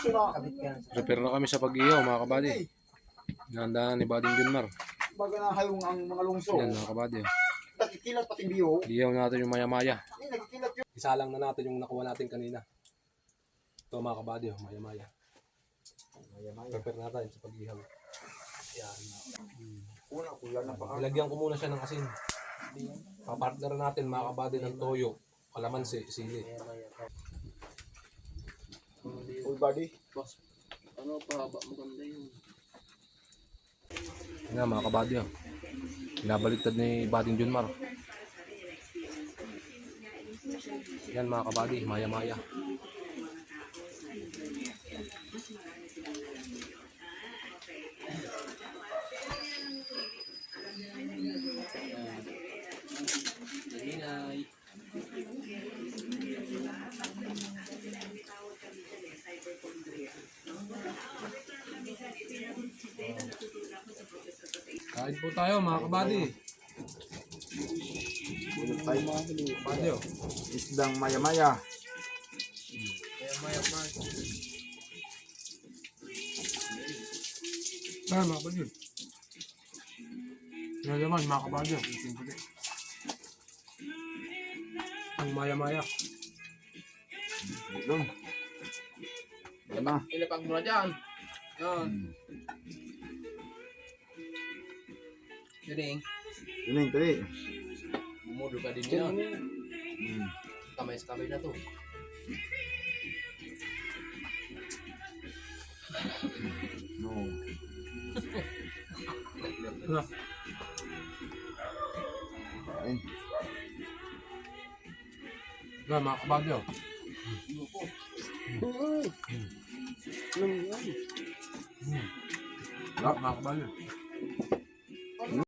Prepare na kami sa pag-ihaw mga kabady. Nahandaan ni Bading Junmar. Baga na hayong ang mga lungso. Yan mga kabady. Nakikilat pati biyo. Ihaw natin yung maya-maya. Nakikilat yun. Isalang na natin yung nakuha natin kanina. Ito mga kabady, maya-maya. Prepare natin sa pag-ihaw. Yan. Una kuya na pa. Ilagyan ko muna siya ng asin. Papartner natin mga kabady ng toyo, kalamansi, sili. Full body. Ano pa ba maganda yun? Yan mga kabady. Binabaliktad ni Bading Junmar. Yan mga kabady, maya-maya. Inay. Kain po tayo mga kabady. Ulog tayo mga Kabady. isdang maya-maya. Maya Mark. Ay mga kabady. Yan naman mga kabady. Ang maya-maya. Ulog. Yan na. Ilapag mo na dyan. Yan. Yun Tuloy, tuloy. bumudol ka din yan. Kamay sa kamay na to. No. Ano? Ayun. Yan mga kabady. Ano yan? Mga kabady.